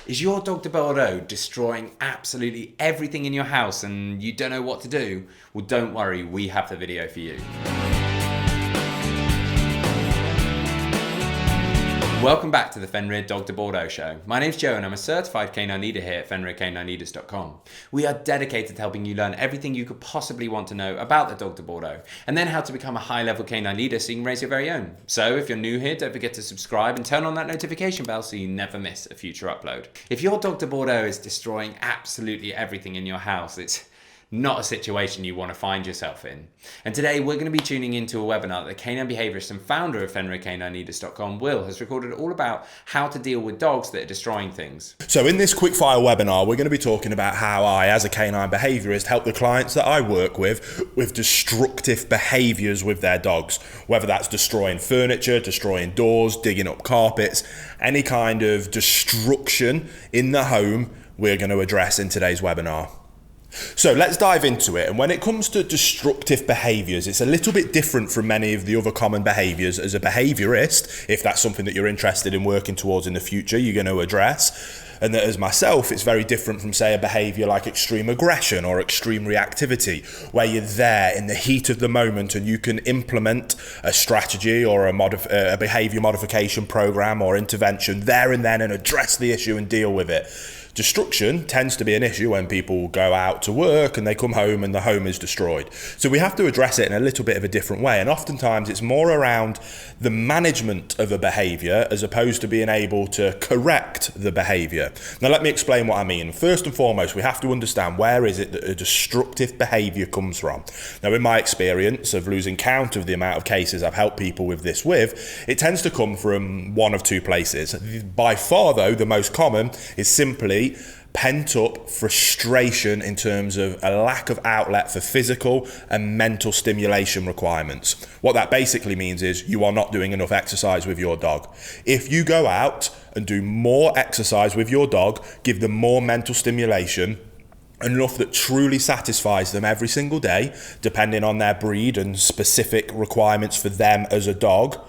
Is your dog de Bordeaux destroying absolutely everything in your house and you don't know what to do? Well, don't worry, we have the video for you. Welcome back to the Fenrir Dog de Bordeaux show. My name's Joe and I'm a certified canine leader here at FenrirCanineLeaders.com. We are dedicated to helping you learn everything you could possibly want to know about the Dog de Bordeaux and then how to become a high-level canine leader so you can raise your very own. So if you're new here, don't forget to subscribe and turn on that notification bell so you never miss a future upload. If your Dog de Bordeaux is destroying absolutely everything in your house, it's not a situation you want to find yourself in. And today we're going to be tuning into a webinar that the canine behaviourist and founder of FenrirCanineLeaders.com, Will, has recorded all about how to deal with dogs that are destroying things. So in this quickfire webinar, we're going to be talking about how I, as a canine behaviourist, help the clients that I work with destructive behaviours with their dogs, whether that's destroying furniture, destroying doors, digging up carpets, any kind of destruction in the home we're going to address in today's webinar. So let's dive into it. And when it comes to destructive behaviours, it's a little bit different from many of the other common behaviours. As a behaviourist, if that's something that you're interested in working towards in the future, you're going to address. And that as myself, it's very different from, say, a behaviour like extreme aggression or extreme reactivity, where you're there in the heat of the moment and you can implement a strategy or a behaviour modification program or intervention there and then and address the issue and deal with it. Destruction tends to be an issue when people go out to work and they come home and the home is destroyed. So we have to address it in a little bit of a different way. And oftentimes it's more around the management of a behaviour as opposed to being able to correct the behaviour. Now let me explain what I mean. First and foremost, we have to understand where is it that a destructive behaviour comes from. Now in my experience of losing count of the amount of cases I've helped people with this with, it tends to come from one of two places. By far though, the most common is simply pent up frustration in terms of a lack of outlet for physical and mental stimulation requirements. What that basically means is you are not doing enough exercise with your dog. If you go out and do more exercise with your dog, give them more mental stimulation, enough that truly satisfies them every single day, depending on their breed and specific requirements for them as a dog,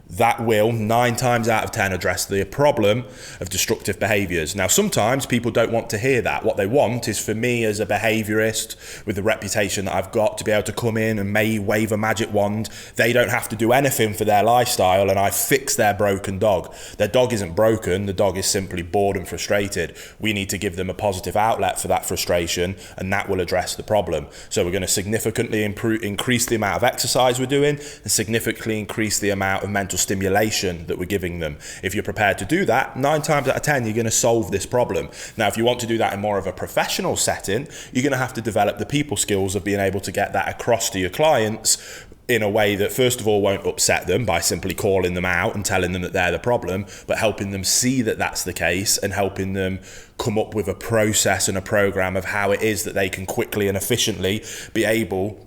that will 9 times out of 10 address the problem of destructive behaviours. Now, sometimes people don't want to hear that. What they want is for me as a behaviourist with the reputation that I've got to be able to come in and may wave a magic wand. They don't have to do anything for their lifestyle and I fix their broken dog. Their dog isn't broken. The dog is simply bored and frustrated. We need to give them a positive outlet for that frustration and that will address the problem. So we're going to significantly increase the amount of exercise we're doing and significantly increase the amount of mental stimulation that we're giving them. If you're prepared to do that, 9 times out of 10 you're going to solve this problem. Now if you want to do that in more of a professional setting, you're going to have to develop the people skills of being able to get that across to your clients in a way that first of all won't upset them by simply calling them out and telling them that they're the problem, but helping them see that that's the case and helping them come up with a process and a program of how it is that they can quickly and efficiently be able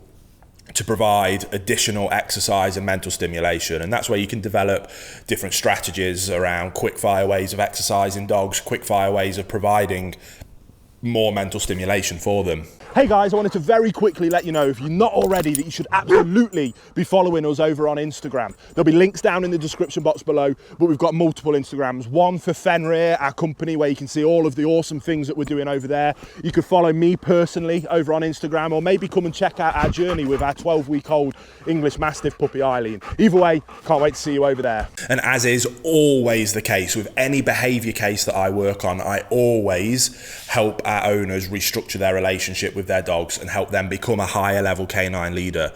to provide additional exercise and mental stimulation. And that's where you can develop different strategies around quick fire ways of exercising dogs, quick fire ways of providing more mental stimulation for them. Hey guys, I wanted to very quickly let you know, if you're not already, that you should absolutely be following us over on Instagram. There'll be links down in the description box below, but we've got multiple Instagrams. One for Fenrir, our company, where you can see all of the awesome things that we're doing over there. You could follow me personally over on Instagram, or maybe come and check out our journey with our 12-week-old English Mastiff puppy, Eileen. Either way, can't wait to see you over there. And as is always the case with any behaviour case that I work on, I always help our owners restructure their relationship with their dogs and help them become a higher level canine leader.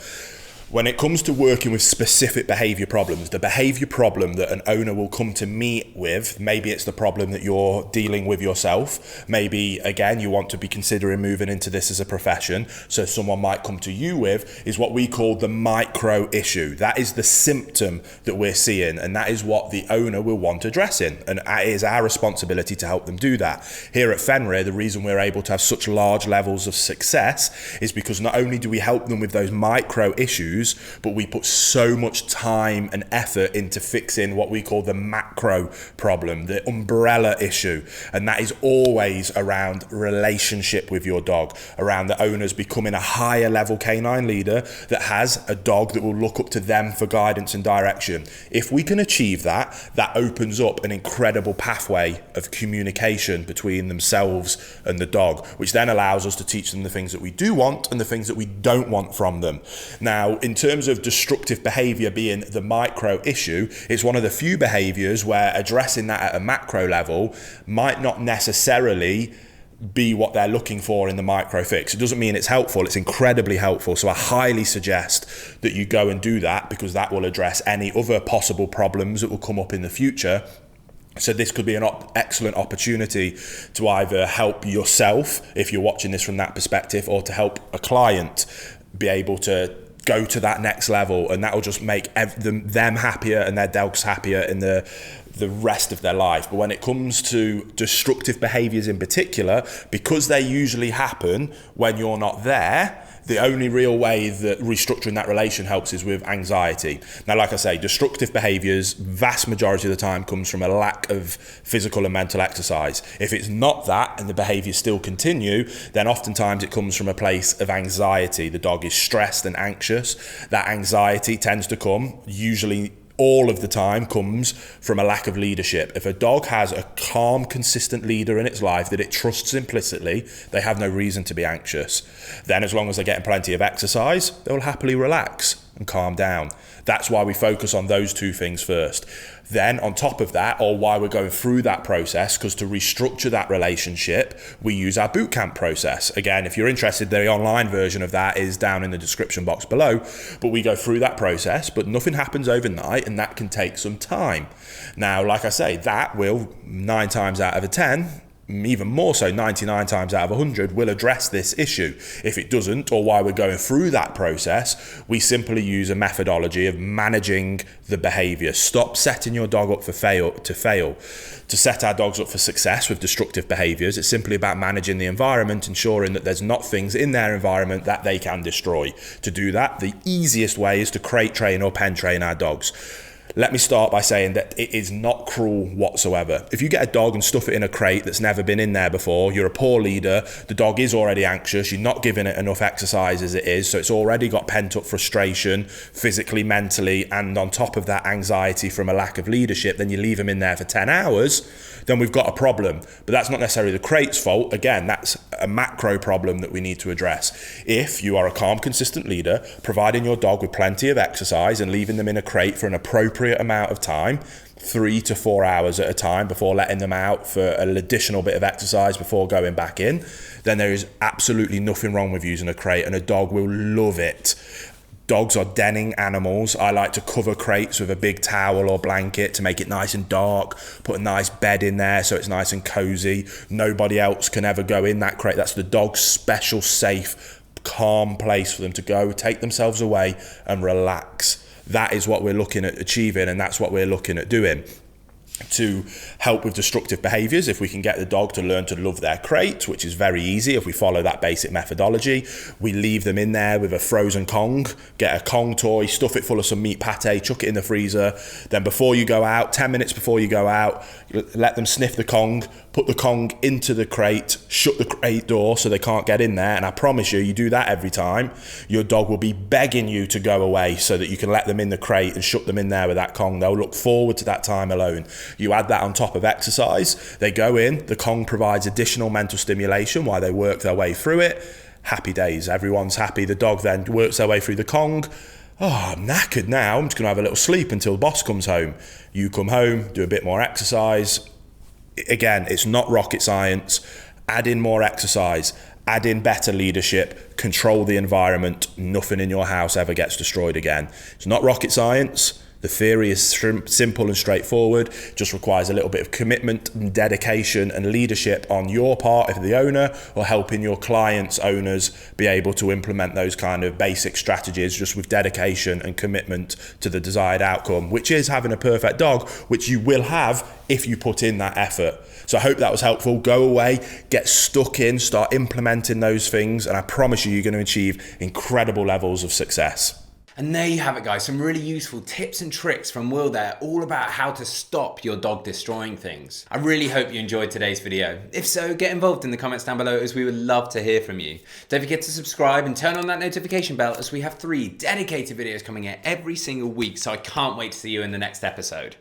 When it comes to working with specific behaviour problems, the behaviour problem that an owner will come to me with, maybe it's the problem that you're dealing with yourself, maybe again you want to be considering moving into this as a profession, so someone might come to you with, is what we call the micro issue. That is the symptom that we're seeing, and that is what the owner will want addressing, and it is our responsibility to help them do that. Here at Fenrir, the reason we're able to have such large levels of success is because not only do we help them with those micro issues, issues, but we put so much time and effort into fixing what we call the macro problem, the umbrella issue. And that is always around relationship with your dog, around the owners becoming a higher level canine leader that has a dog that will look up to them for guidance and direction. If we can achieve that, that opens up an incredible pathway of communication between themselves and the dog, which then allows us to teach them the things that we do want and the things that we don't want from them. Now, in terms of destructive behavior being the micro issue, it's one of the few behaviors where addressing that at a macro level might not necessarily be what they're looking for in the micro fix. It doesn't mean it's helpful, it's incredibly helpful. So I highly suggest that you go and do that, because that will address any other possible problems that will come up in the future. So this could be an excellent opportunity to either help yourself, if you're watching this from that perspective, or to help a client be able to go to that next level, and that will just make them happier and their dogs happier in the rest of their life. But when it comes to destructive behaviors in particular, because they usually happen when you're not there, the only real way that restructuring that relation helps is with anxiety. Now, like I say, destructive behaviors, vast majority of the time, comes from a lack of physical and mental exercise. If it's not that and the behaviors still continue, then oftentimes it comes from a place of anxiety. The dog is stressed and anxious. That anxiety tends to come, usually all of the time, comes from a lack of leadership. If a dog has a calm, consistent leader in its life that it trusts implicitly, they have no reason to be anxious. Then, as long as they're getting plenty of exercise, they'll happily relax and calm down. That's why we focus on those two things first. Then, on top of that, or why we're going through that process, because to restructure that relationship, we use our bootcamp process. Again, if you're interested, the online version of that is down in the description box below. But we go through that process, but nothing happens overnight, and that can take some time. Now, like I say, that will 9 times out of 10, even more so 99 times out of 100, will address this issue. If it doesn't, or while we're going through that process, we simply use a methodology of managing the behavior. Stop setting your dog up for fail. To set our dogs up for success with destructive behaviors, it's simply about managing the environment, ensuring that there's not things in their environment that they can destroy. To do that, the easiest way is to crate train or pen train our dogs. Let me start by saying that it is not cruel whatsoever. If you get a dog and stuff it in a crate that's never been in there before, you're a poor leader, the dog is already anxious, you're not giving it enough exercise as it is, so it's already got pent up frustration, physically, mentally, and on top of that, anxiety from a lack of leadership, then you leave them in there for 10 hours, then we've got a problem. But that's not necessarily the crate's fault. Again, that's a macro problem that we need to address. If you are a calm, consistent leader, providing your dog with plenty of exercise and leaving them in a crate for an appropriate amount of time, 3 to 4 hours at a time, before letting them out for an additional bit of exercise before going back in, then there is absolutely nothing wrong with using a crate, and a dog will love it. Dogs are denning animals. I like to cover crates with a big towel or blanket to make it nice and dark, put a nice bed in there so it's nice and cozy. Nobody else can ever go in that crate. That's the dog's special, safe, calm place for them to go, take themselves away and relax. That is what we're looking at achieving, and that's what we're looking at doing. To help with destructive behaviors, if we can get the dog to learn to love their crate, which is very easy if we follow that basic methodology, we leave them in there with a frozen Kong, get a Kong toy, stuff it full of some meat pate, chuck it in the freezer, then before you go out, 10 minutes before you go out, let them sniff the Kong, put the Kong into the crate, shut the crate door so they can't get in there, and I promise you do that every time, your dog will be begging you to go away so that you can let them in the crate and shut them in there with that Kong. They'll look forward to that time alone. You add that on top of exercise, they go in, the Kong provides additional mental stimulation while they work their way through it. Happy days, everyone's happy. The dog then works their way through the Kong. Oh, I'm knackered now, I'm just going to have a little sleep until the boss comes home. You come home, do a bit more exercise. Again, it's not rocket science. Add in more exercise, add in better leadership, control the environment. Nothing in your house ever gets destroyed again. It's not rocket science. The theory is simple and straightforward, just requires a little bit of commitment and dedication and leadership on your part if the owner, or helping your clients' owners be able to implement those kind of basic strategies just with dedication and commitment to the desired outcome, which is having a perfect dog, which you will have if you put in that effort. So I hope that was helpful. Go away, get stuck in, start implementing those things, and I promise you, you're going to achieve incredible levels of success. And there you have it, guys. Some really useful tips and tricks from Will there, all about how to stop your dog destroying things. I really hope you enjoyed today's video. If so, get involved in the comments down below, as we would love to hear from you. Don't forget to subscribe and turn on that notification bell, as we have 3 dedicated videos coming out every single week, so I can't wait to see you in the next episode.